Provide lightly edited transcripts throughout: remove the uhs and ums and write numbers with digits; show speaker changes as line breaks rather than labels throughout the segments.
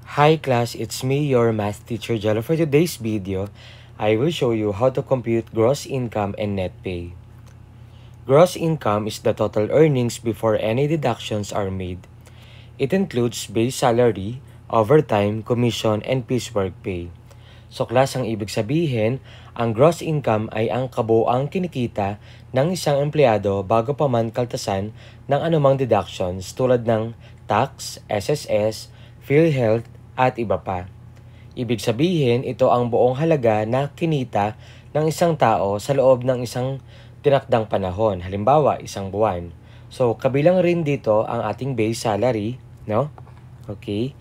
Hi class, it's me, your math teacher Jello. For today's video, I will show you how to compute gross income and net pay. Gross income is the total earnings before any deductions are made. It includes base salary, overtime, commission, and piecework pay. So class, ang ibig sabihin, ang gross income ay ang kabuuang kinikita ng isang empleyado bago pa man kaltasan ng anumang deductions tulad ng tax, SSS, PhilHealth, at iba pa. Ibig sabihin, ito ang buong halaga na kinita ng isang tao sa loob ng isang tinakdang panahon, halimbawa isang buwan. So, kabilang rin dito ang ating base salary, no? Okay.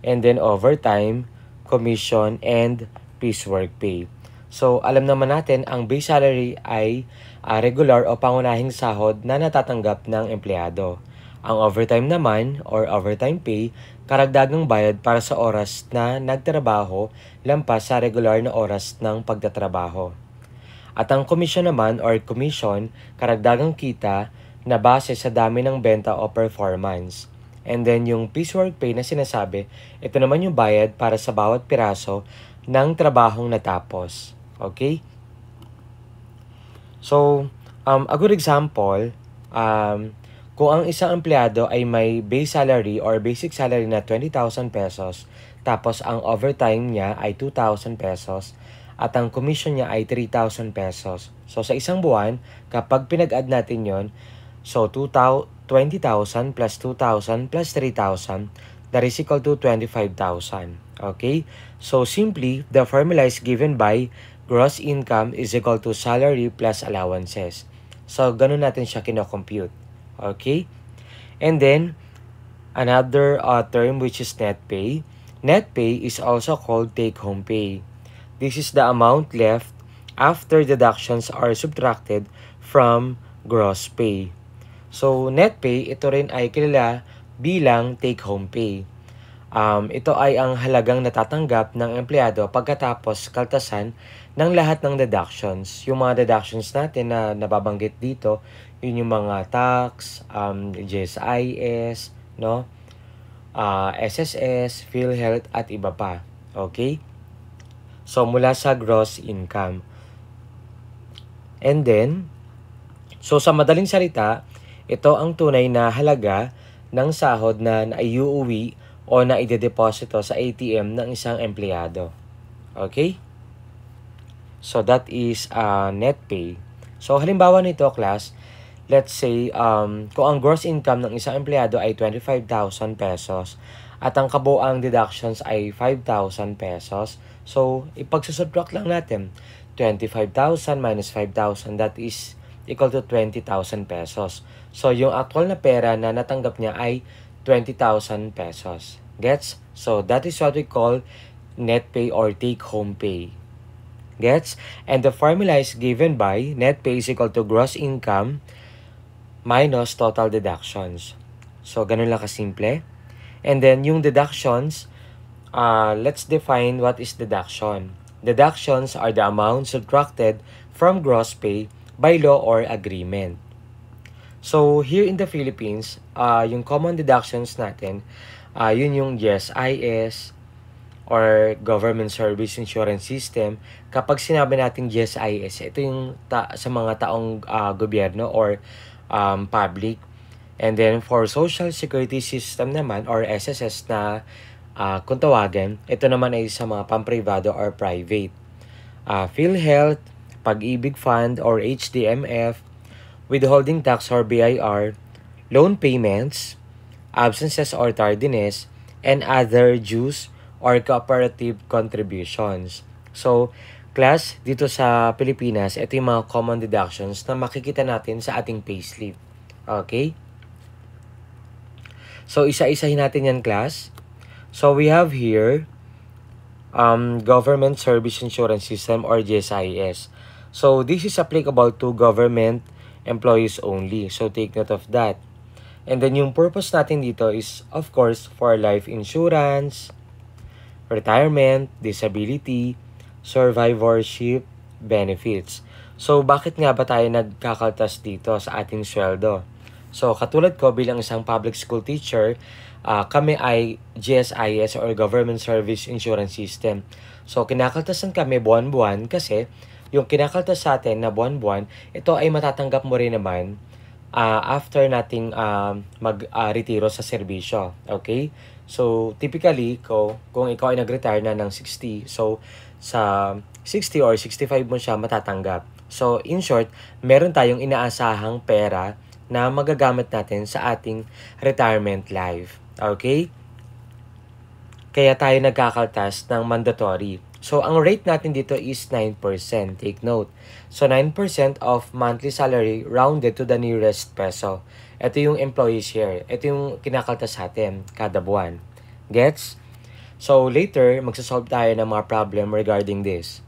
And then overtime, commission, and piecework pay. So, alam naman natin, ang base salary ay regular o pangunahing sahod na natatanggap ng empleyado. Ang overtime naman, or overtime pay, karagdagang bayad para sa oras na nagtrabaho lampas sa regular na oras ng pagtatrabaho. At ang commission naman, or commission, karagdagang kita na base sa dami ng benta o performance. And then yung piecework pay na sinasabi, ito naman yung bayad para sa bawat piraso ng trabahong natapos. Okay? So, a good example, kung ang isang empleyado ay may base salary or basic salary na 20,000 pesos, tapos ang overtime niya ay 2,000 pesos, at ang commission niya ay 3,000 pesos. So, sa isang buwan, kapag pinag-add natin yon, so 20,000 plus 2,000 plus 3,000, that is equal to 25,000. Okay? So, simply, the formula is given by gross income is equal to salary plus allowances. So, ganun natin siya kino-compute. Okay? And then, another term which is net pay. Net pay is also called take-home pay. This is the amount left after deductions are subtracted from gross pay. So, net pay, ito rin ay kilala bilang take-home pay. Ito ay ang halagang natatanggap ng empleyado pagkatapos kaltasan ng lahat ng deductions. Yung mga deductions natin na nababanggit dito, yun yung mga tax, GSIS, no? SSS, PhilHealth, at iba pa. Okay? So, mula sa gross income. And then, so sa madaling salita, ito ang tunay na halaga ng sahod na naiuuwi o na idedeposito sa ATM ng isang empleyado. Okay? So, that is net pay. So, halimbawa nito, class, let's say, kung ang gross income ng isang empleyado ay 25,000 pesos at ang kabuang deductions ay 5,000 pesos, so, ipagsusubtract lang natin. 25,000 minus 5,000, that is equal to 20,000 pesos. So, yung actual na pera na natanggap niya ay 20,000 pesos. Gets? So, that is what we call net pay or take-home pay. Gets? And the formula is given by net pay is equal to gross income minus total deductions. So, ganun lang kasimple. And then, yung deductions, let's define what is deduction. Deductions are the amounts subtracted from gross pay by law or agreement. So, here in the Philippines, yung common deductions natin, yun yung GSIS or Government Service Insurance System. Kapag sinabi natin GSIS, ito yung sa mga taong gobyerno or public. And then, for Social Security System naman or SSS na kung tawagan, ito naman ay sa mga pamprivado or private. PhilHealth, Pag-ibig Fund or HDMF, withholding tax or BIR, loan payments, absences or tardiness, and other dues or cooperative contributions. So, class, dito sa Pilipinas, ito yung mga common deductions na makikita natin sa ating payslip. Okay? So, isa-isahin natin yan, class. So, we have here Government Service Insurance System or GSIS. So, this is applicable to government employees only. So, take note of that. And then, yung purpose natin dito is, of course, for life insurance, retirement, disability, survivorship, benefits. So, bakit nga ba tayo nagkakaltas dito sa ating sweldo? So, katulad ko bilang isang public school teacher, kami ay GSIS or Government Service Insurance System. So, kinakaltasan kami buwan-buwan kasi yung kinakaltas sa atin na buwan-buwan, ito ay matatanggap mo rin naman after nating mag-retiro sa serbisyo. Okay? So, typically, kung ikaw ay nag-retire na ng 60, so sa 60 or 65 mo siya matatanggap. So, in short, meron tayong inaasahang pera na magagamit natin sa ating retirement life. Okay? Kaya tayo nagkakaltas ng mandatory. So, ang rate natin dito is 9%. Take note. So, 9% of monthly salary rounded to the nearest peso. Ito yung employee share. Ito yung kinakaltas natin kada buwan. Gets? So, later, magsasolve tayo ng mga problem regarding this.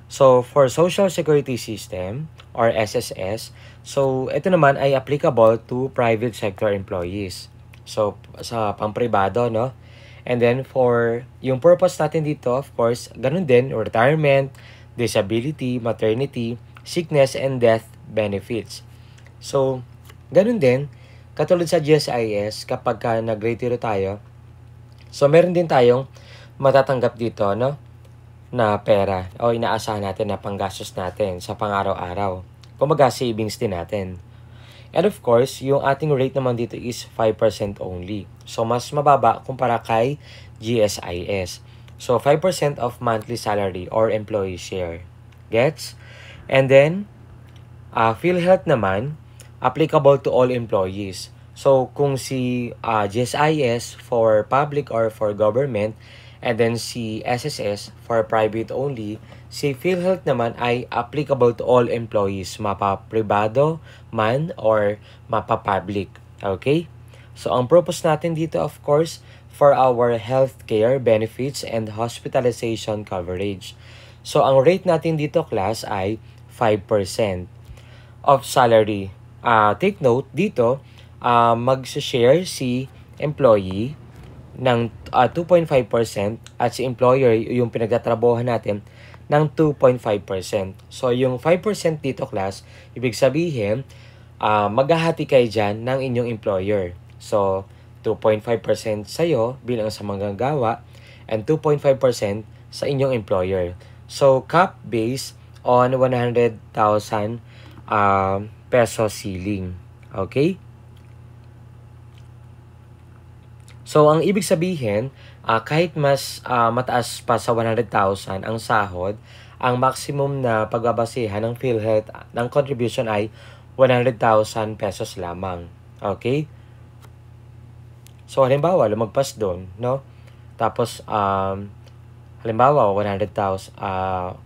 So, for Social Security System or SSS, so, ito naman ay applicable to private sector employees. So, sa pampribado, no? And then, for yung purpose natin dito, of course, ganun din, retirement, disability, maternity, sickness, and death benefits. So, ganun din, katulad sa GSIS, kapag nag-retiro tayo, so meron din tayong matatanggap dito, no? Na pera o inaasahan natin na panggastos natin sa pang-araw-araw. Kumbaga, savings din natin. And of course, yung ating rate naman dito is 5% only. So, mas mababa kumpara kay GSIS. So, 5% of monthly salary or employee share. Gets? And then, PhilHealth naman, applicable to all employees. So, kung si GSIS for public or for government, and then si SSS for private only, si PhilHealth naman ay applicable to all employees, mapa-privado man or mapa-public. Okay? So, ang purpose natin dito, of course, for our healthcare benefits and hospitalization coverage. So, ang rate natin dito, class, ay 5% of salary. Take note, dito, mag-share si employee ng 2.5% at si employer, yung pinagtatrabahuhan natin, ng 2.5%. So, yung 5% dito, class, ibig sabihin, maghahati kayo dyan ng inyong employer. So, 2.5% sa'yo bilang sa manggagawa and 2.5% sa inyong employer. So, cap based on 100,000 peso ceiling. Okay? So, ang ibig sabihin, kahit mas mataas pa sa 100,000 ang sahod, ang maximum na pagbabasehan ng PhilHealth ng contribution ay 100,000 pesos lamang. Okay? So, halimbawa, lumagpas doon, no? Tapos, halimbawa, 100,000,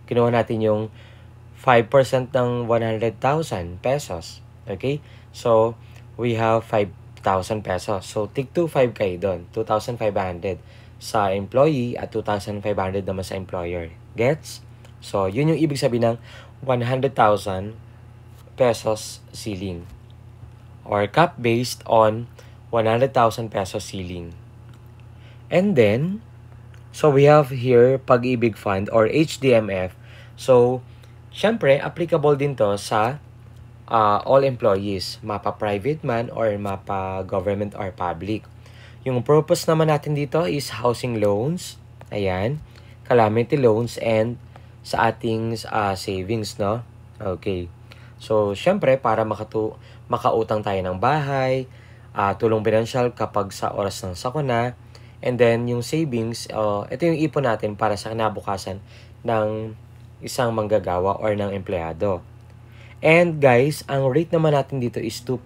kinuha natin yung 5% ng 100,000 pesos. Okay? So, we have 5,000 pesos. So, tig 2,500 kayo doon. 2,500 sa employee at 2,500 naman sa employer. Gets? So, yun yung ibig sabihin ng 100,000 pesos ceiling. Or cap based on 100,000 pesos ceiling. And then, so we have here Pag-ibig Fund or HDMF. So, syempre, applicable din to sa all employees, mapa-private man or mapa-government or public. Yung purpose naman natin dito is housing loans, ayan, calamity loans, and sa ating savings, no? Okay. So, syempre, para makautang tayo ng bahay, tulong pinansyal kapag sa oras ng sakuna, and then yung savings, ito yung ipon natin para sa kinabukasan ng isang manggagawa or ng empleyado. And guys, ang rate naman natin dito is 2%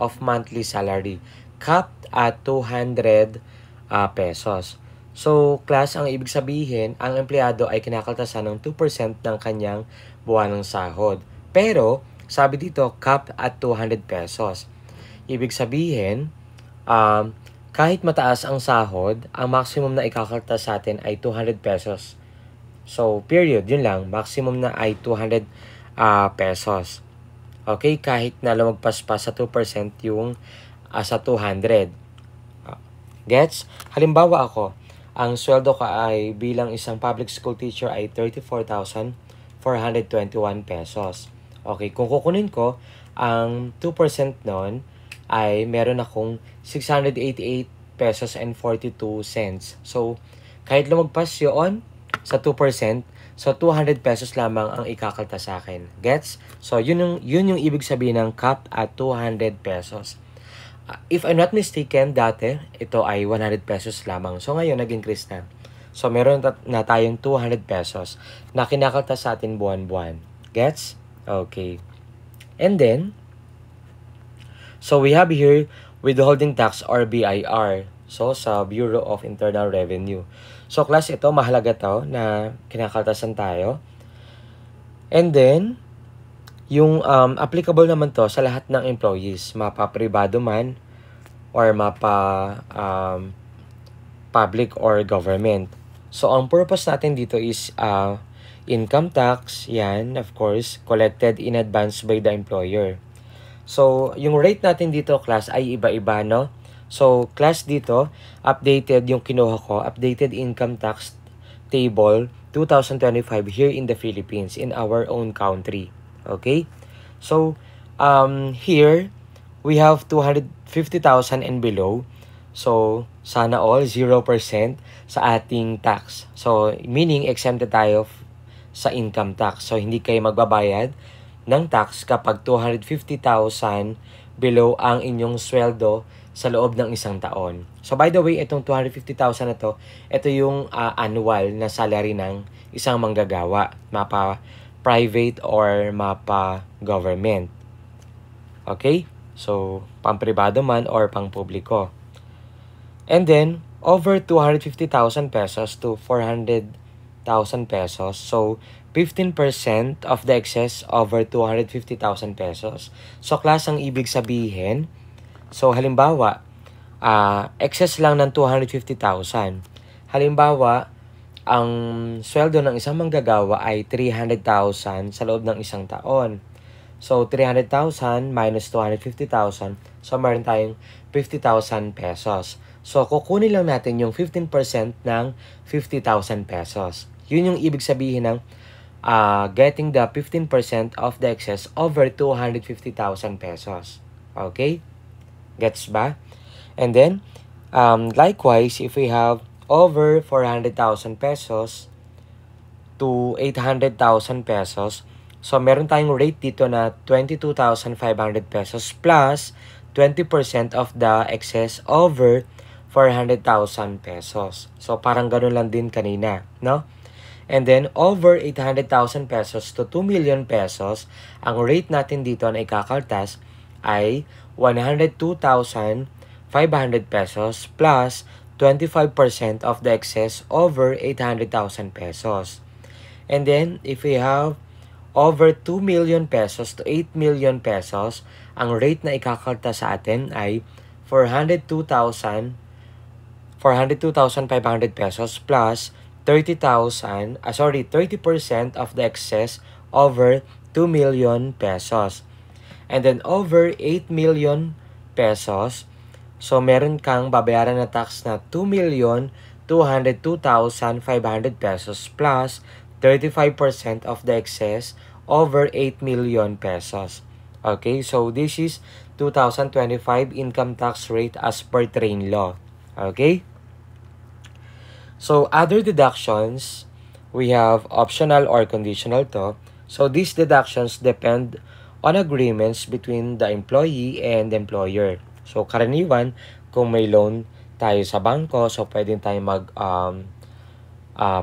of monthly salary, capped at 200 pesos. So, class, ang ibig sabihin, ang empleyado ay kinakaltasan ng 2% ng kanyang buwanang sahod. Pero, sabi dito, capped at 200 pesos. Ibig sabihin, kahit mataas ang sahod, ang maximum na ikakaltas sa atin ay 200 pesos. So, period, yun lang. Maximum na ay 200 pesos. Okay, kahit na lumagpas pa sa 2% yung sa 200. Gets? Halimbawa ako, ang sweldo ko ay bilang isang public school teacher ay 34,421 pesos. Okay, kung kukunin ko, ang 2% nun ay meron akong 688 pesos and 42 cents. So, kahit lumagpas yun sa 2%, so 200 pesos lamang ang ikakalta sa akin. Gets? So, yun yung ibig sabihin ng cap at 200 pesos. If I'm not mistaken, dati, ito ay 100 pesos lamang. So, ngayon, nag-increase na. So, meron na tayong 200 pesos na kinakalta sa atin buwan-buwan. Gets? Okay. And then, so we have here withholding tax or BIR. So, sa Bureau of Internal Revenue. So, class, ito, mahalaga to na kinakaltasan tayo. And then, yung applicable naman to sa lahat ng employees, mapa-pribado man or public or government. So, ang purpose natin dito is income tax, yan, of course, collected in advance by the employer. So, yung rate natin dito, class, ay iba-iba, no? So, class dito, updated yung kinuha ko, updated income tax table 2025 here in the Philippines, in our own country. Okay? So, here, we have 250,000 and below. So, sana all 0% sa ating tax. So, meaning exempted tayo sa income tax. So, hindi kayo magbabayad ng tax kapag 250,000 below ang inyong sweldo sa loob ng isang taon. So, by the way, itong 250,000 na to, ito yung annual na salary ng isang manggagawa, mapa-private or mapa-government. Okay? So, pang-pribado man or pang-publiko. And then, over 250,000 pesos to 400,000 pesos. So, 15% of the excess over 250,000 pesos. So, class, ang ibig sabihin, so, halimbawa, excess lang ng 250,000. Halimbawa, ang sweldo ng isang manggagawa ay 300,000 sa loob ng isang taon. So, 300,000 minus 250,000. So, meron tayong 50,000 pesos. So, kukunin lang natin yung 15% ng 50,000 pesos. Yun yung ibig sabihin ng getting the 15% of the excess over 250,000 pesos. Okay? Gets ba? And then, likewise, if we have over 400,000 pesos to 800,000 pesos, so meron tayong rate dito na 22,500 pesos plus 20% of the excess over 400,000 pesos. So, parang ganun lang din kanina, no? And then, over 800,000 pesos to 2 million pesos, ang rate natin dito na ikakaltas ay 102,500 pesos plus 25% of the excess over 800,000 pesos. And then, if we have over 2 million pesos to 8 million pesos, ang rate na ikakalta sa atin ay 402,500 pesos plus 30% of the excess over 2 million pesos. And then over 8 million pesos, so meron kang babayaran na tax na 2,202,500 pesos plus 35% of the excess over 8 million pesos. Okay, so this is 2025 income tax rate as per train law. Okay? So other deductions, we have optional or conditional to. So these deductions depend on agreements between the employee and the employer. So, karaniwan, kung may loan tayo sa bangko, so pwedeng tayo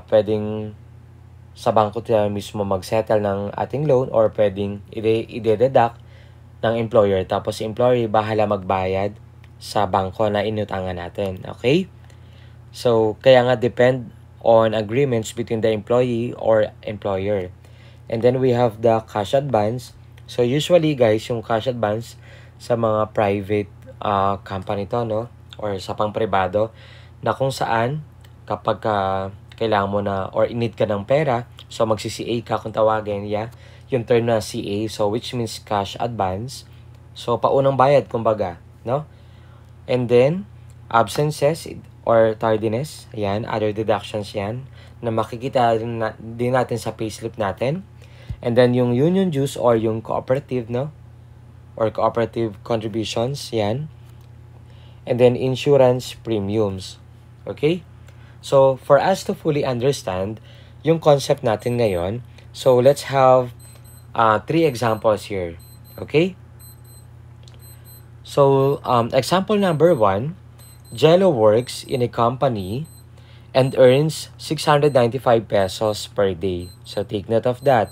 pwedeng sa bangko tayo mismo mag-settle ng ating loan or pwedeng i-deduct ng employer. Tapos, si employer bahala magbayad sa bangko na inutangan natin. Okay? So, kaya nga depend on agreements between the employee or employer. And then, we have the cash advance. So, usually guys, yung cash advance sa mga private company to, no? Or sa pang-pribado, na kung saan, kapag kailangan mo na, or in need ka ng pera, so magsi-CA ka kung tawagin, yeah? Yung term na CA, so which means cash advance. So, paunang bayad, kumbaga, no? And then, absences or tardiness, yan, other deductions yan, na makikita din natin sa payslip natin. And then, yung union dues or yung cooperative, no? or cooperative contributions, yan. And then insurance premiums. Okay? So, for us to fully understand yung concept natin ngayon, so let's have 3 examples here. Okay? So, example number 1, Jello works in a company and earns 695 pesos per day. So, take note of that.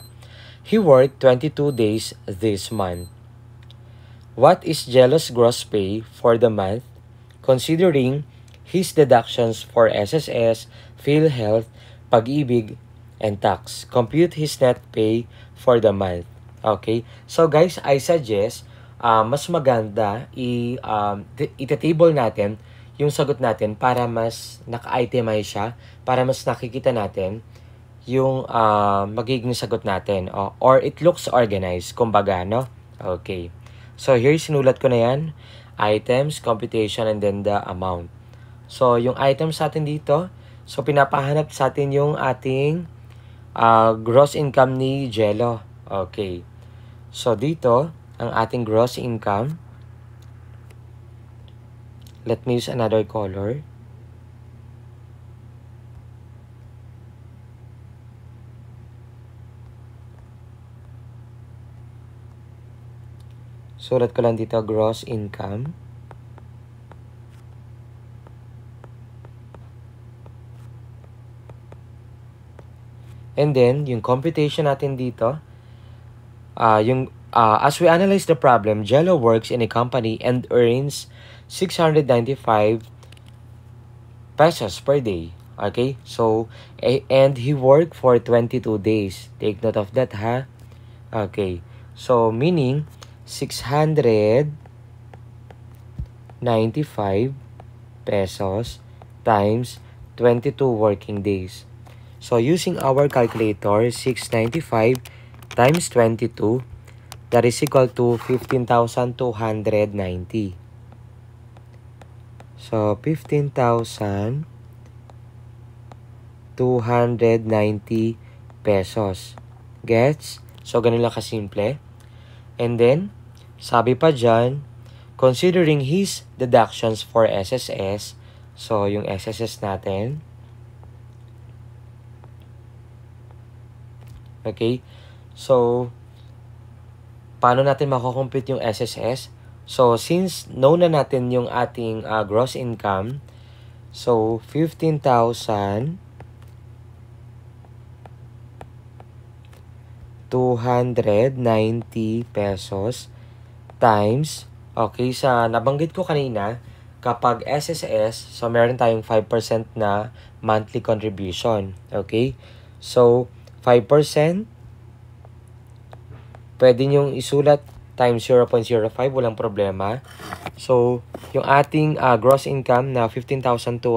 He worked 22 days this month. What is Jello's gross pay for the month, considering his deductions for SSS, PhilHealth, Pag-ibig, and tax? Compute his net pay for the month. Okay? So guys, I suggest mas maganda itatable natin yung sagot natin para mas naka-itemize siya, para mas nakikita natin yung magiging sagot natin. Or it looks organized, kumbaga, no? Okay. So, here, sinulat ko na yan. Items, computation, and then the amount. So, yung items natin dito, so, pinapahanap sa atin yung ating gross income ni Jello. Okay. So, dito, ang ating gross income. Let me use another color. Sulat ko lang dito, gross income. And then, yung computation natin dito, as we analyze the problem, Jello works in a company and earns 695 pesos per day. Okay? So, and he worked for 22 days. Take note of that, ha? Okay. So, meaning, 695 pesos times 22 working days. So, using our calculator, 695 times 22, that is equal to 15,290. So, 15,290 pesos. Gets? So, ganun lang kasimple. And then, sabi pa dyan, considering his deductions for SSS, so, yung SSS natin, okay, so, paano natin makukompute yung SSS? So, since known na natin yung ating gross income, so, 15,290 pesos times, okay, sa nabanggit ko kanina, kapag SSS, so meron tayong 5% na monthly contribution. Okay? So, 5%, pwede nyong isulat times 0.05, walang problema. So, yung ating gross income na 15,290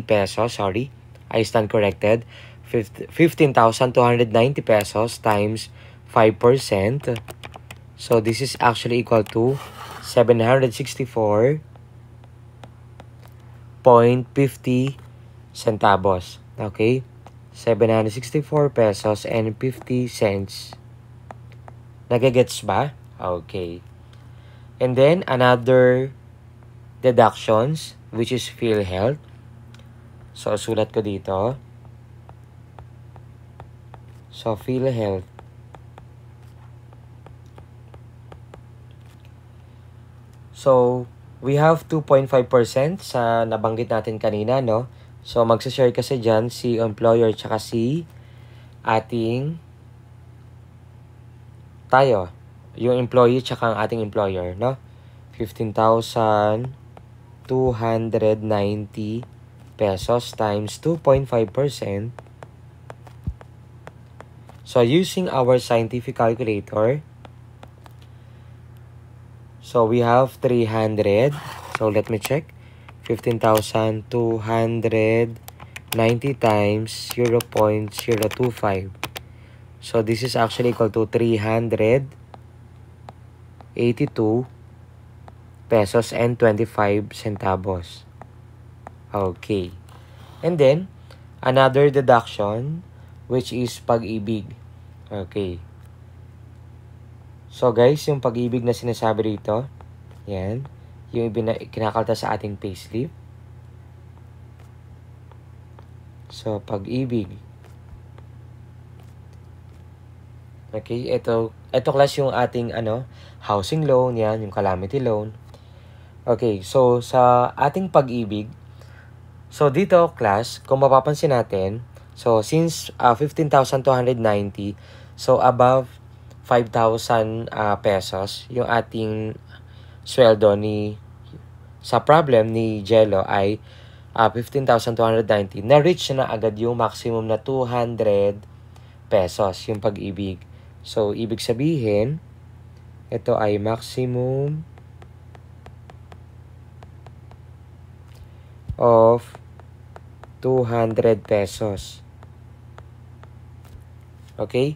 pesos, sorry, I stand corrected. 15,290 pesos times 5%. So, this is actually equal to 764.50 centavos. Okay? 764 pesos and 50 cents. Nagagets ba? Okay. And then, another deductions, which is PhilHealth. So, sulat ko dito. So, PhilHealth. So, we have 2.5% sa nabanggit natin kanina, no? So, magsashare kasi dyan si employer tsaka si ating tayo. Yung employee tsaka ang ating employer, no? 15,290 pesos times 2.5%. So, using our scientific calculator, so we have 300. So, let me check. 15,290 times 0.025. So, this is actually equal to 382 pesos and 25 centavos. Okay. And then, another deduction, which is pag-ibig. Okay. So guys, yung pag-ibig na sinasabi dito, yan, yung kinakalta sa ating payslip. So, pag-ibig. Okay, ito class yung ating housing loan, yan, yung calamity loan. Okay, so sa ating pag-ibig, so dito class, kung mapapansin natin, so since 15,290, so above 5,000 pesos yung ating sweldo sa problem ni Jello ay 15,290. Na-reach na agad yung maximum na 200 pesos yung pag-ibig. So, ibig sabihin, ito ay maximum of 200 pesos. Okay?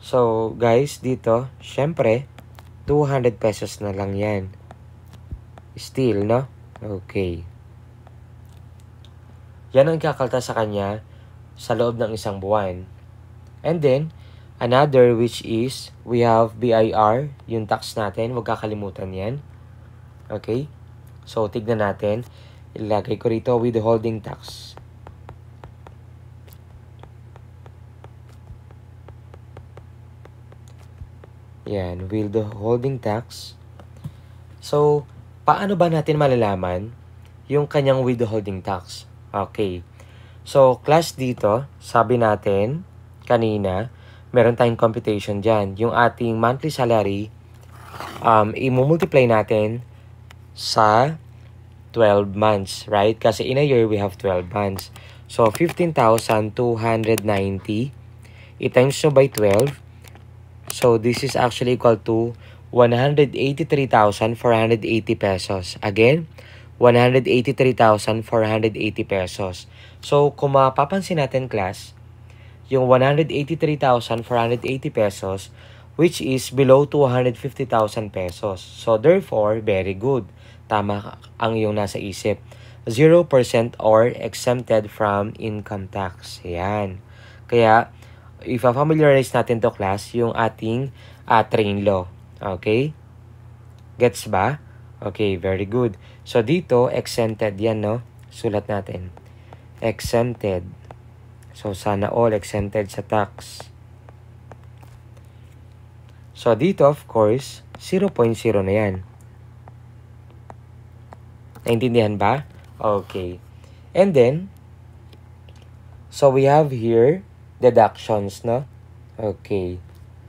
So, guys, dito, syempre, 200 pesos na lang yan. Still, no? Okay. Yan ang kakalta sa kanya sa loob ng isang buwan. And then, another which is, we have BIR, yung tax natin. Huwag kakalimutan yan. Okay? So, tignan natin. Ilagay ko rito, withholding tax. Yan, withholding tax. So, paano ba natin malalaman yung kanyang withholding tax? Okay. So, class dito, sabi natin kanina, meron tayong computation dyan. Yung ating monthly salary, i-multiply natin sa 12 months, right? Kasi in a year, we have 12 months. So, 15,290 i-times nyo by 12. So, this is actually equal to 183,480 pesos. Again, 183,480 pesos. So, kung mapapansin natin, class, yung 183,480 pesos, which is below 250,000 pesos. So, therefore, very good. Tama ang iyong nasa isip. 0% or exempted from income tax. Ayan. Kaya, i-familiarize natin to, class, yung ating train law. Okay? Gets ba? Okay, very good. So, dito, exempted yan, no? Sulat natin. Exempted. So, sana all exempted sa tax. So, dito, of course, 0.0 na yan. Naintindihan ba? Okay. And then, so we have here deductions, no? Okay.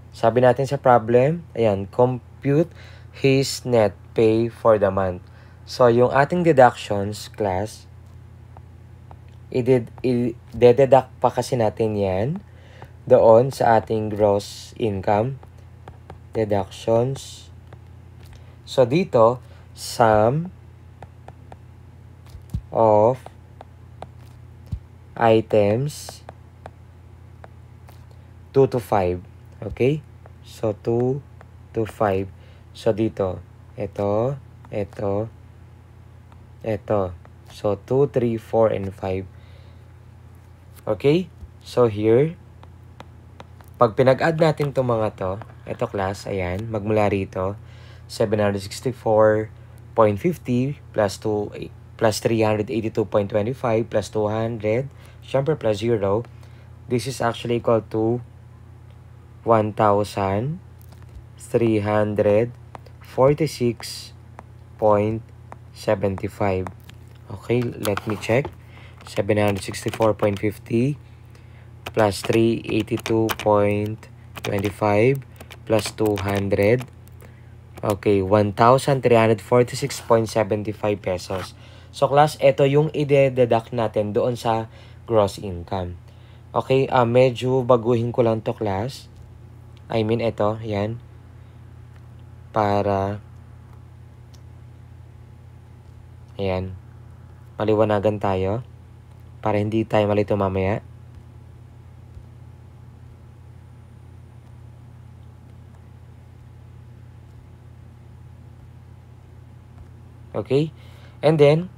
Sabi natin sa problem, ayan, compute his net pay for the month. So, yung ating deductions, class, i-deduct pa kasi natin yan doon sa ating gross income. Deductions. So, dito, sum of items 2 to 5. Okay? So, 2 to 5. So, dito, ito. So, 2, 3, 4, and 5. Okay? So, here, pag pinag-add natin itong mga to, ito class, ayan, magmula rito, 764.50 plus 382.25 plus 200, syempre plus 0, this is actually equal to 1,346.75. Okay, let me check. 764.50 plus 382.25 plus 200. Okay, 1,346.75 pesos. So, class, ito yung i-deduct natin doon sa gross income. Okay, medyo baguhin ko lang to, class. I mean, ito, yan. Para, ayan, maliwanagan tayo. Para hindi tayo malito mamaya. Okay? And then,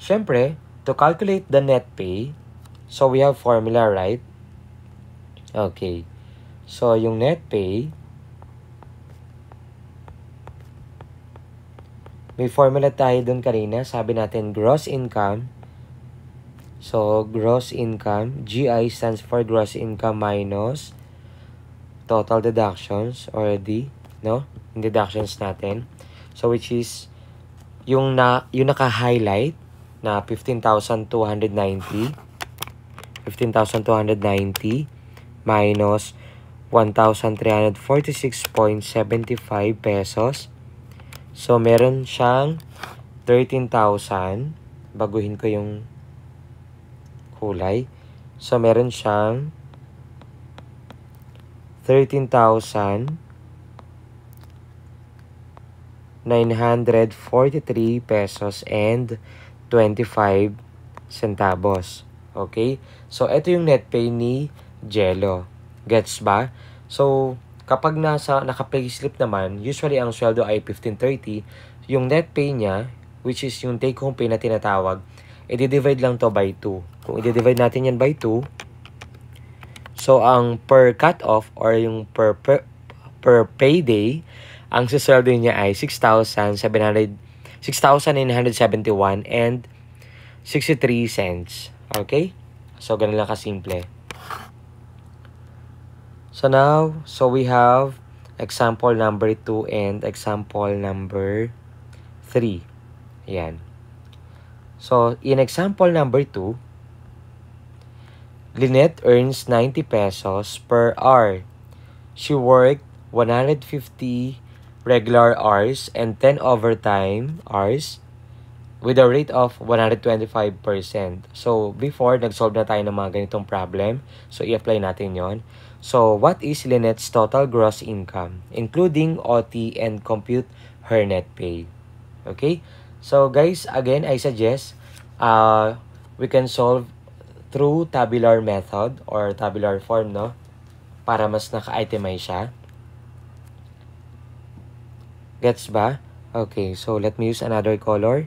syempre, to calculate the net pay, so we have formula, right? Okay. So, yung net pay, may formula tayo dun kanina. Sabi natin, gross income. So, gross income, GI stands for gross income minus total deductions already, no? Yung deductions natin. So, which is, yung naka-highlight na 15,290 minus 1,346.75 pesos. So, meron siyang 13,000. Baguhin ko yung kulay. So, meron siyang 13,943 pesos and 25 centavos. Okay? So, ito yung net pay ni Jello. Gets ba? So, kapag naka-payslip naman, usually ang sweldo ay 1530, yung net pay niya, which is yung take-home pay na tinatawag, i-divide lang to by 2. Kung i-divide natin yan by 2, so ang per cut-off or yung per payday, ang susweldo niya ay 6,971 and 63 cents. Okay? So, ganun lang kasimple. So, now, so we have example number 2 and example number 3. Ayan. So, in example number 2, Lynette earns 90 pesos per hour. She worked 150 regular hours and 10 overtime hours with a rate of 125%. So, before, nag-solve na tayo ng mga ganitong problem. So, i-apply natin yon. So, what is Lynette's total gross income, including OT, and compute her net pay? Okay? So, guys, again, I suggest we can solve through tabular method or tabular form, no? Para mas naka-itemize siya. Gets ba? Okay, so let me use another color.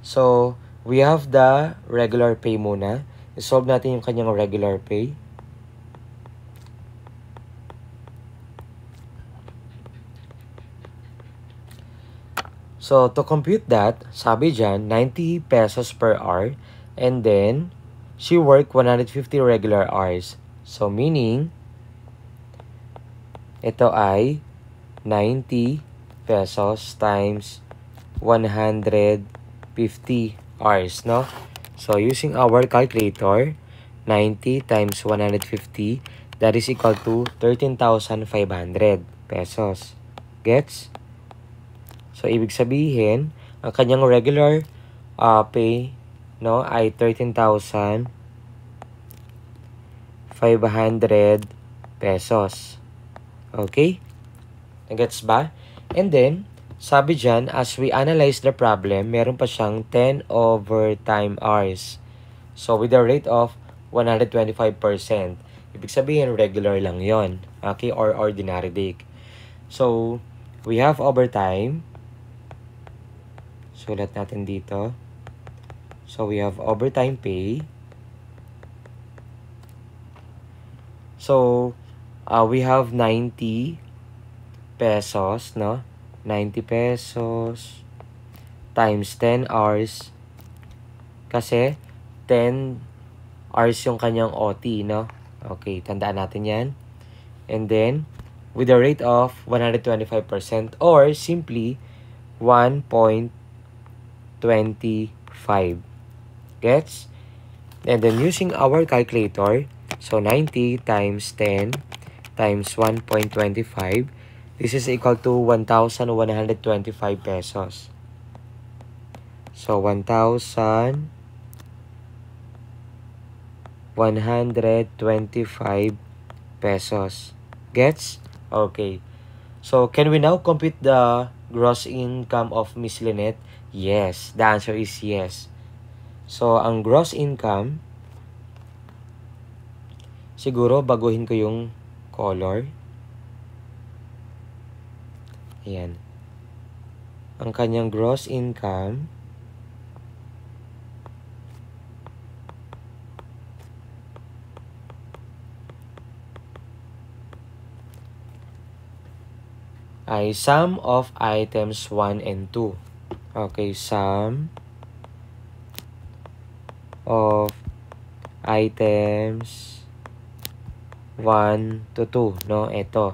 So, we have the regular pay muna. I-solve natin yung kanyang regular pay. So, to compute that, sabi dyan, 90 pesos per hour. And then, she worked 150 regular hours. So, meaning, ito ay 90 pesos times 150 hours, no? So, using our calculator, 90 times 150, that is equal to 13,500 pesos. Gets? So, ibig sabihin, ang kanyang regular pay, no, ay 13,500 pesos. Okay? Gets ba? And then, sabi dyan, as we analyze the problem, meron pa siyang 10 overtime hours. So, with a rate of 125%. Ibig sabihin, regular lang yon. Okay? Or ordinary day. So, we have overtime. Sulat natin dito. So, we have overtime pay. So, we have 90 pesos, no? 90 pesos times 10 hours. Kasi, 10 hours yung kanyang OT, no? Okay, tandaan natin yan. And then, with a rate of 125% or simply 1.25. Gets? And then using our calculator, so 90 times 10 times 1.25, this is equal to 1,125 pesos. So 1,125 pesos. Gets? Okay. So can we now compute the gross income of Miss Lynette? Yes, the answer is yes. So, ang gross income, siguro baguhin ko yung color. Ayan. Ang kanyang gross income ay sum of items 1 and 2. Okay, sum of items 1 to 2, no? Ito.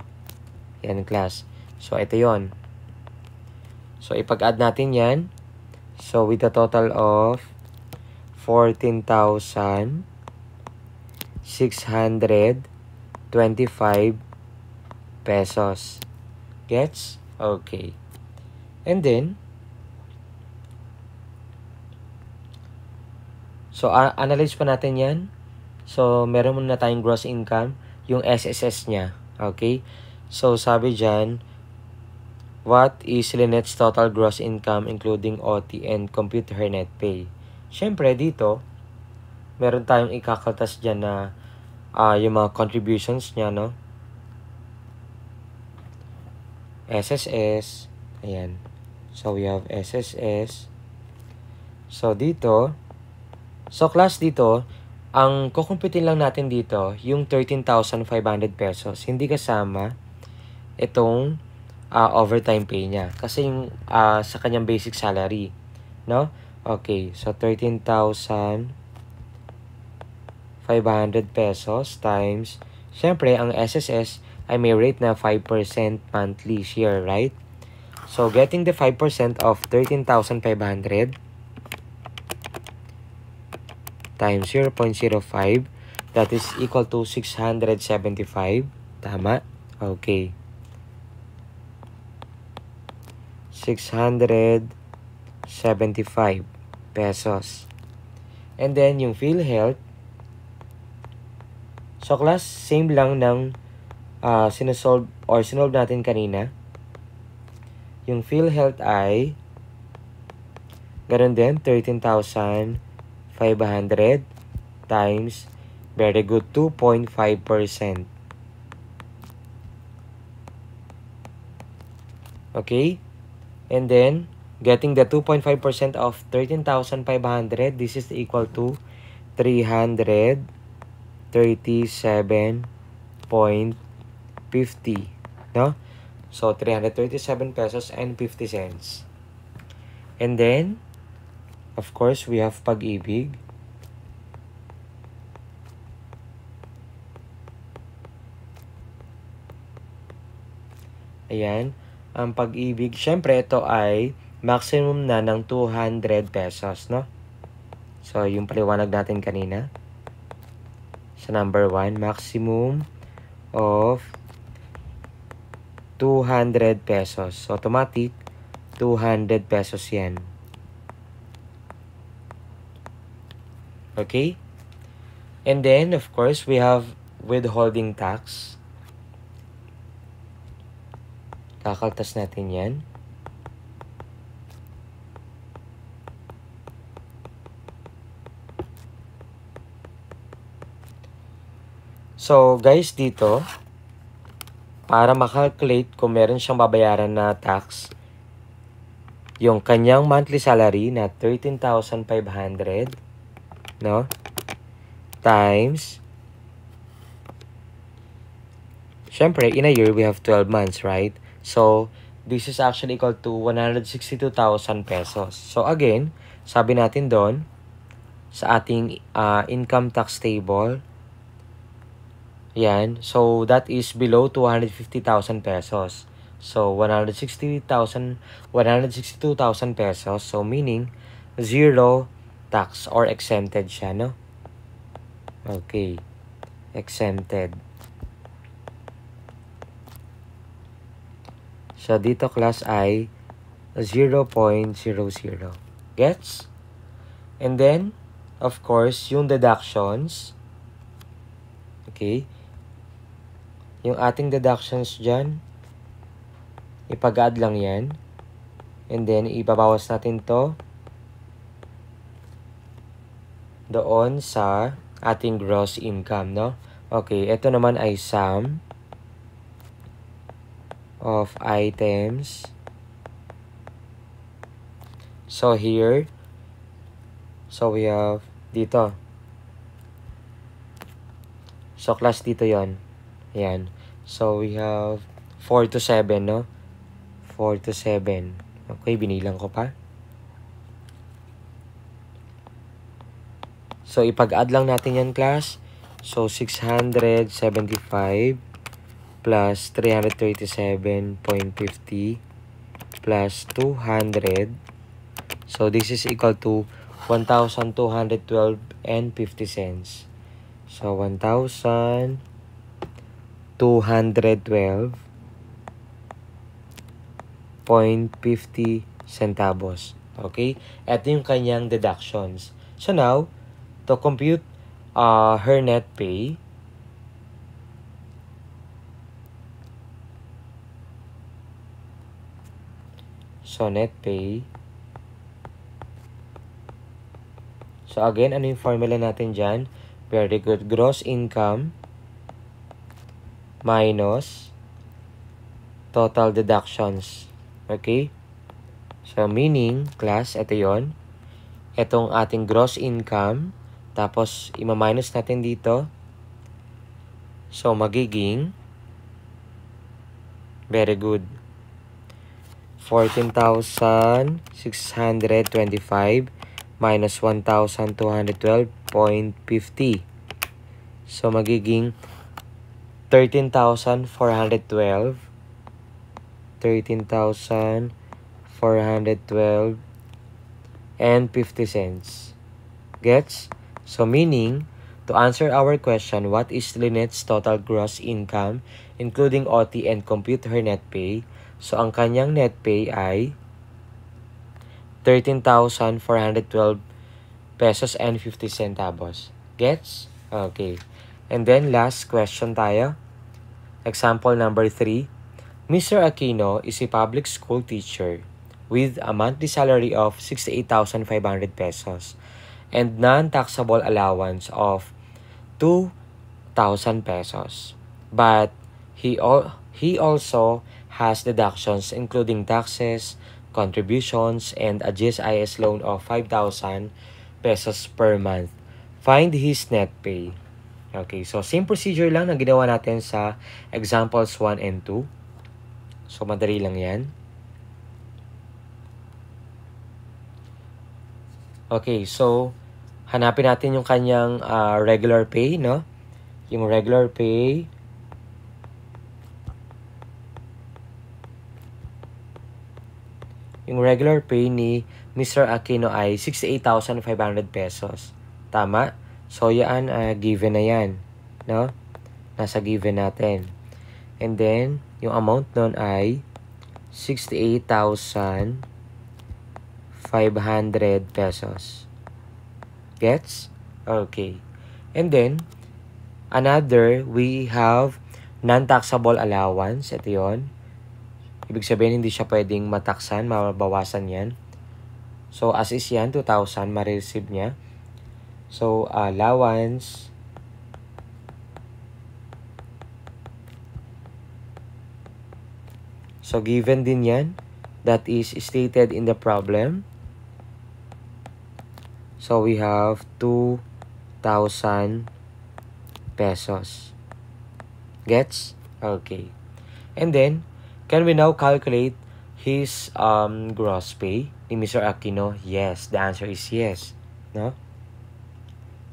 Yan, class. So, ito yon. So, ipag-add natin yan. So, with a total of 14,625 pesos. Gets? Okay. And then, so, analyze pa natin yan. So, meron muna tayong gross income, yung SSS niya. Okay? So, sabi dyan, what is Lynette's total gross income including OT and compute her net pay? Siyempre, dito, meron tayong ikakaltas dyan na yung mga contributions niya, no? SSS. Ayan. So, we have SSS. So, dito, so class dito, ang kukumputin lang natin dito, yung 13,500 pesos. Hindi kasama itong overtime pay niya. Kasi yung sa kanyang basic salary. No? Okay. So, 13,500 pesos times, syempre, ang SSS ay may rate na 5% monthly share, right? So, getting the 5% of 13,500 times 0.05, that is equal to 675. Tama? Okay. 675 pesos. And then, yung PhilHealth, so class, same lang ng sinolve natin kanina. Yung PhilHealth ay ganun din, 13,500 times, very good, 2.5%. Okay? And then, getting the 2.5% of 13,500, this is equal to 337.50. No? So, 337 pesos and 50 cents. And then, of course, we have Pag-ibig. Ayan. Ang Pag-ibig, syempre ito ay maximum na ng 200 pesos, no? So, yung paliwanag natin kanina. Sa number 1, maximum of 200 pesos. So, automatic, 200 pesos yan. Okay? And then, of course, we have withholding tax. Kakaltas natin yan. So, guys, dito, para makalculate kung meron siyang babayaran na tax, yung kanyang monthly salary na 13,500, no? Times, syempre, in a year, we have 12 months, right? So, this is actually equal to 162,000 pesos. So, again, sabi natin doon, sa ating income tax table, yan. So, that is below 250,000 pesos. So, 162,000 pesos. So, meaning, zero tax or exempted siya, no? Okay. Exempted. So, dito class ay 0.00. Gets? And then, of course, yung deductions. Okay. Yung ating deductions dyan, ipag-add lang yan. And then, ibabawas natin to doon sa ating gross income, no? Okay, ito naman ay sum of items. So, here, so we have dito. So, class dito yon. Ayan. So, we have 4 to 7, no? 4 to 7. Okay, binilang ko pa. So, ipag-add lang natin yan, class. So, 675 plus 337.50 plus 200. So, this is equal to 1,212 and 50 cents. So, 1,212.50 centavos. Okay? Ito yung kanyang deductions. So, now, to compute her net pay, so net pay, so again, ano yung formula natin dyan? Very good. Gross income minus total deductions. Okay? So, meaning, class, ito yon. Itong ating gross income, tapos, ima-minus natin dito. So, magiging, very good, 14,625 minus 1,212.50. So, magiging 13,412. 13,412 and 50 cents. Gets? So, meaning, to answer our question, what is Lynette's total gross income, including OT and compute her net pay? So, ang kanyang net pay ay 13,412 pesos and 50 centavos. Gets? Okay. And then, last question tayo. Example number 3. Mr. Aquino is a public school teacher with a monthly salary of 68,500 pesos and non-taxable allowance of 2,000 pesos. But he also has deductions including taxes, contributions, and a GSIS loan of 5,000 pesos per month. Find his net pay. Okay, so same procedure lang na ginawa natin sa examples 1 and 2. So, madali lang yan. Okay, so, hanapin natin yung kanyang regular pay, no? Yung regular pay. Yung regular pay ni Mr. Aquino ay 68,500 pesos. Tama? So, yan, given na yan, no? Nasa given natin. And then, yung amount nun ay 68,500 pesos. Gets? Okay. And then, another, we have non-taxable allowance. Ito yun. Ibig sabihin, hindi siya pwedeng mataksan, mabawasan yan. So, as is yan, 2,000, ma-receive niya. So, allowance, so, given din yan. That is stated in the problem. So, we have 2,000 pesos. Gets? Okay. And then, can we now calculate his gross pay ni Mr. Aquino? Yes. The answer is yes. No?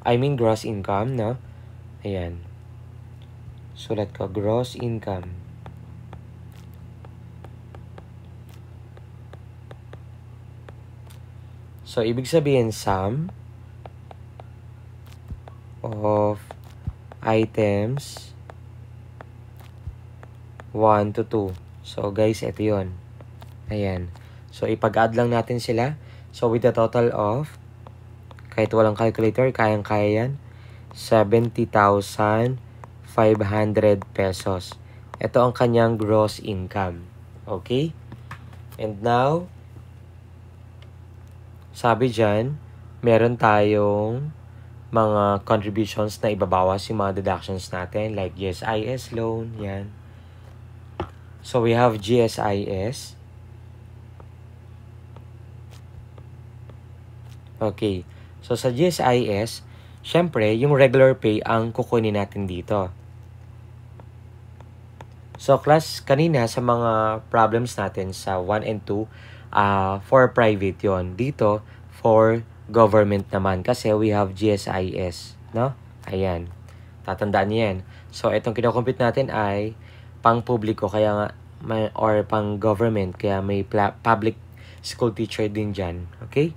I mean gross income, no? Ayan. Sulat ko, gross income. So, ibig sabihin, sum of items 1 to 2. So, guys, ito yun. Ayan. So, ipag-add lang natin sila. So, with the total of, kahit walang calculator, kayang-kaya yan, 70,500 pesos. Ito ang kanyang gross income. Okay? And now, sabi dyan, meron tayong mga contributions na ibabawas yung mga deductions natin, like GSIS loan, yan. So, we have GSIS. Okay. So, sa GSIS, syempre, yung regular pay ang kukunin natin dito. So, class, kanina sa mga problems natin sa 1 and 2, for private yon. Dito, for government naman. Kasi we have GSIS, no? Ayan. Tatandaan niyo yan. So, itong kinocompute natin ay pang-publiko, kaya nga, or pang-government, kaya may public school teacher din dyan. Okay?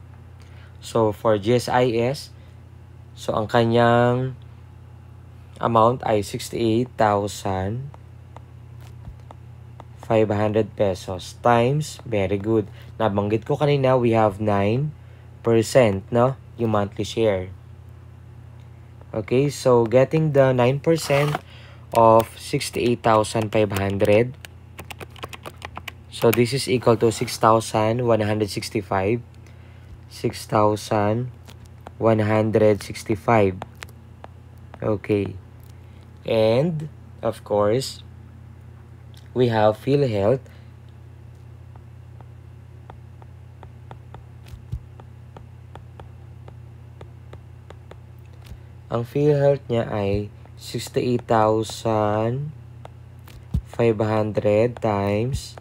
So, for GSIS, so, ang kanyang amount ay 68,500 pesos times, very good. Nabanggit ko kanina, we have 9%, no? Yung monthly share. Okay, so getting the 9% of 68,500. So this is equal to 6,165. 6,165. Okay. And, of course, we have PhilHealth. Ang PhilHealth niya ay 68,500 times.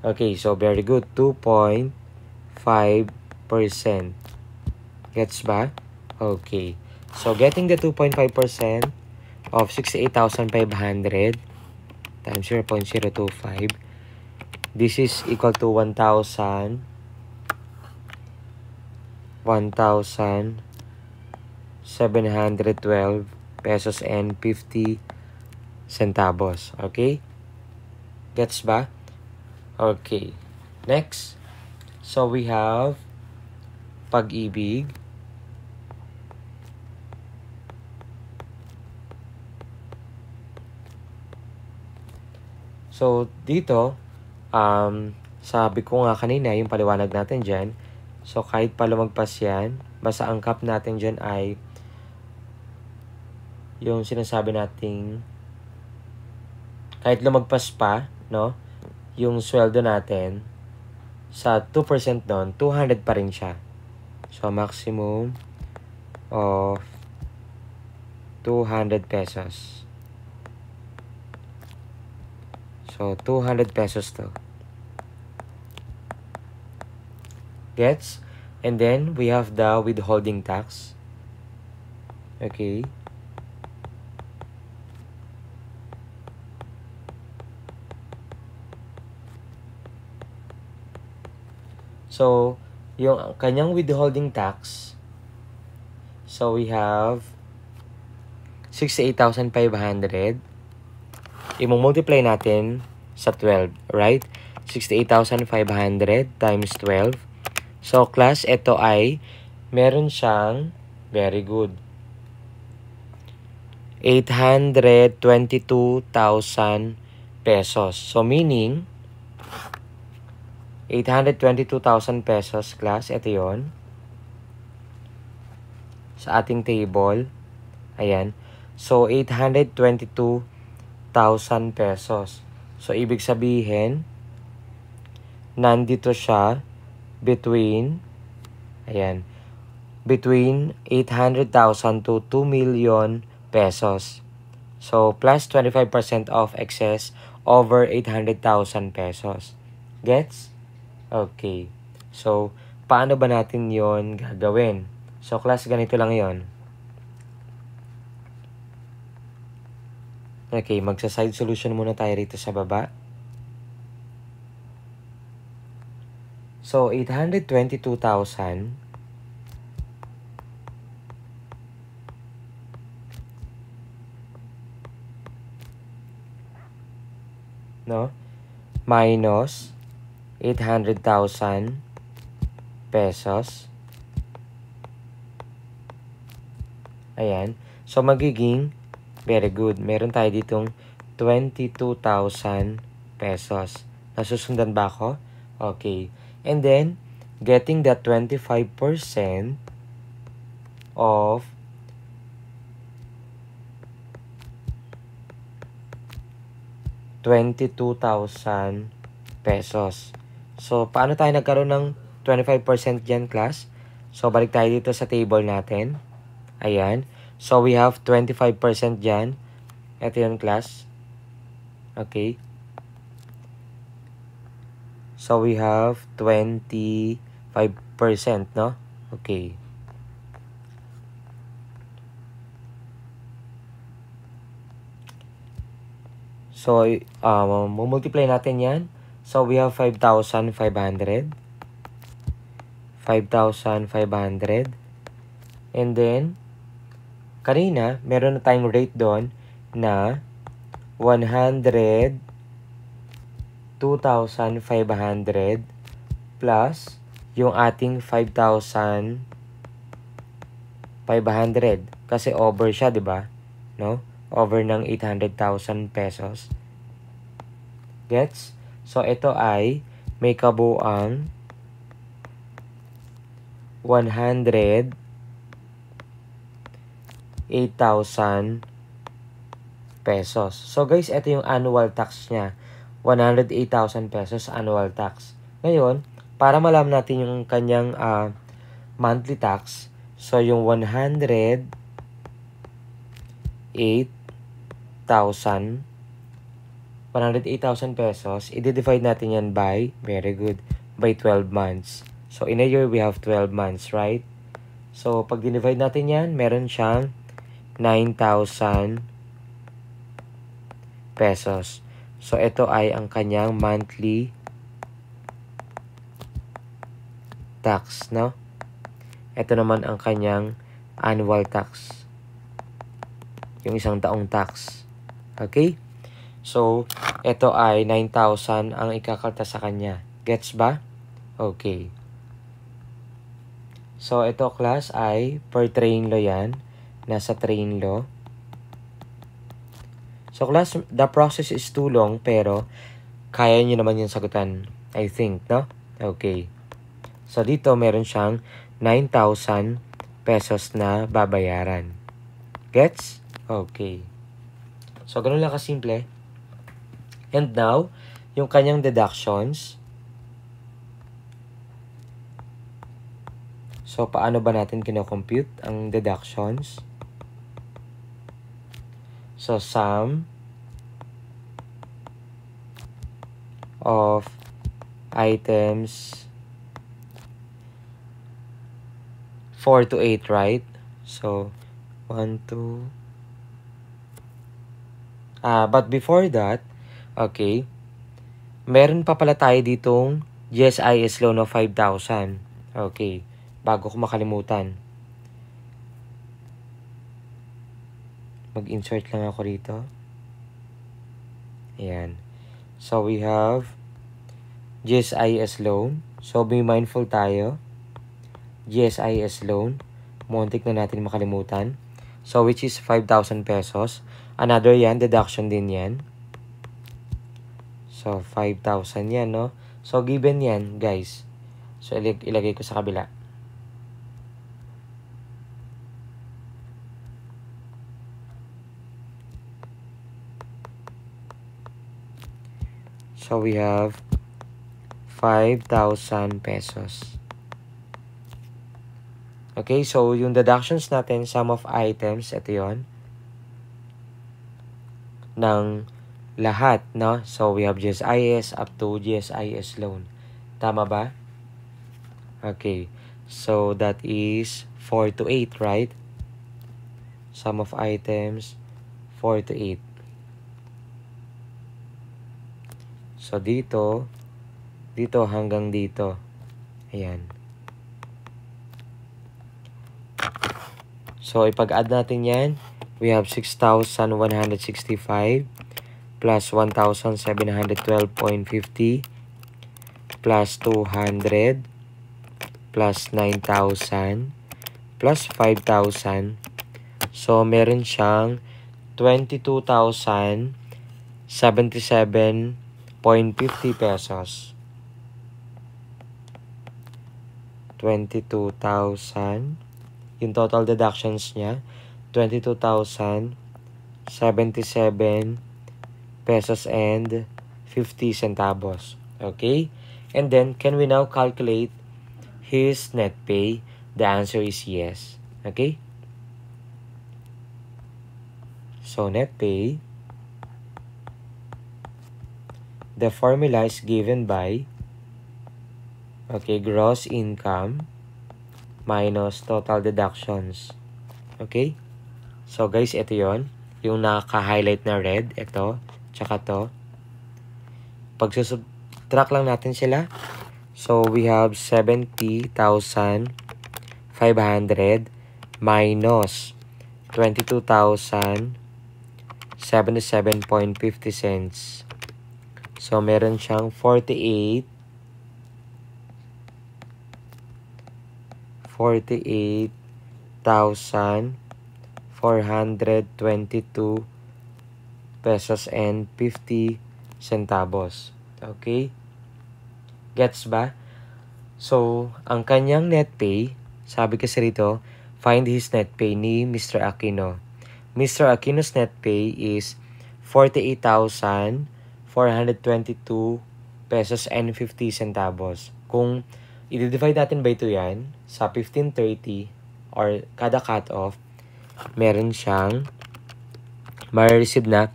Okay, so very good. 2.5%. Gets ba? Okay. So, getting the 2.5% of 68,500 times 0.025, this is equal to 1,712 pesos and 50 centavos. Okay? Gets ba? Okay. Next. So, we have Pag-ibig. So, dito, sabi ko nga kanina, yung paliwanag natin dyan. So, kahit pa lumagpas yan, basta ang cap natin dyan ay yung sinasabi nating kahit lumagpas pa, no, yung sweldo natin sa 2% doon, 200 pa rin siya. So, maximum of 200 pesos. So, 200 pesos to. Gets? And then, we have the withholding tax. Okay. So, yung kanyang withholding tax, so we have 68,500. I-multiply natin sa 12, right? 68,500 times 12. So, class, ito ay meron siyang, very good, 822,000 pesos. So, meaning, 822,000 pesos, class, ito yon sa ating table. Ayan. So, 822,000 pesos. So, ibig sabihin, nandito siya between 800,000 to 2 million pesos. So, plus 25% of excess over 800,000 pesos. Gets? Okay. So, paano ba natin yon gagawin? So, class, ganito lang yon. Okay, magsa-side solution muna tayo rito sa baba. So, 822,000 no? Minus 800,000 pesos. Ayan. So, magiging very good. Meron tayo ditong 22,000 pesos. Nasusundan ba ako? Okay. And then, getting the 25% of 22,000 pesos. So, paano tayo nagkaroon ng 25% dyan, class? So, balik tayo dito sa table natin. Ayan. So, we have 25% dyan. Ito yun, class. Okay? So, we have 25%, no? Okay. So, multiply natin yan. So, we have 5,500. 5,500. And then, kanina, meron na tayong rate doon na 2,500 plus yung ating 5,500 kasi over siya, di ba? No? Over ng 800,000 pesos. Gets? So, ito ay may kabuang 108,000 pesos. So, guys, ito yung annual tax niya. 108,000 pesos annual tax. Ngayon, para malaman natin yung kanyang monthly tax, so yung 108,000 pesos, i-divide natin yan by, very good, by 12 months. So, in a year, we have 12 months, right? So, pag dinivide natin yan, meron siyang 9,000 pesos. So, ito ay ang kanyang monthly tax, no? Ito naman ang kanyang annual tax. Yung isang taong tax. Okay? So, ito ay 9,000 ang ikakalta sa kanya. Gets ba? Okay. So, ito class ay per train law yan. Nasa train law. So, class, the process is too long, pero kaya nyo naman yung sagutan, I think, no? Okay. So, dito meron siyang 9,000 pesos na babayaran. Gets? Okay. So, ganun lang kasimple. And now, yung kanyang deductions. So, paano ba natin kino-compute ang deductions? So, sum of items 4 to 8, right? So, 1, 2. But before that, okay, meron pa pala tayo ditong GSIS loan of 5,000. Okay, bago ko makalimutan. Mag-insert lang ako rito. Ayan. So, we have GSIS loan. So, be mindful tayo. GSIS loan. Muntik na natin makalimutan. So, which is 5,000 pesos. Another yan, deduction din yan. So, 5,000 yan, no? So, given yan, guys. So, ilagay ko sa kabila. So, we have 5,000 pesos. Okay, so yung deductions natin, sum of items, ito yun. Ng lahat, no? So, we have GSIS up to GSIS loan. Tama ba? Okay. So, that is 4 to 8, right? Sum of items, 4 to 8. So, dito hanggang dito. Ayan. So, ipag-add natin yan. We have 6,165 plus 1,712.50 plus 200 plus 9,000 plus 5,000. So, meron siyang 22,077.50 pesos. 22,000. Yung total deductions niya, 22,077 pesos and 50 centavos. Okay? And then, can we now calculate his net pay? The answer is yes. Okay? So, net pay the formula is given by, okay, gross income minus total deductions. Okay? So guys, ito yon, yung naka-highlight na red, ito, tsaka to. Pag subtract lang natin sila, so we have 70,500 minus 22,077.50 cents. So meron siyang 48,422 pesos and 50 centavos. Okay? Gets ba? So, ang kanyang net pay, sabi kasi rito, find his net pay ni Mr. Aquino. Mr. Aquino's net pay is 48,422 pesos and 50 centavos. Kung i-divide natin by 2 yan, sa 1530 or kada cut-off, meron siyang ma-receive na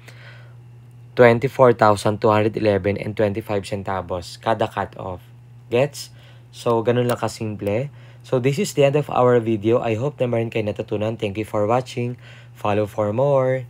24,211 and 25 centavos kada cut-off. Gets? So, ganun lang kasimple. So, this is the end of our video. I hope na meron kayo natutunan. Thank you for watching. Follow for more.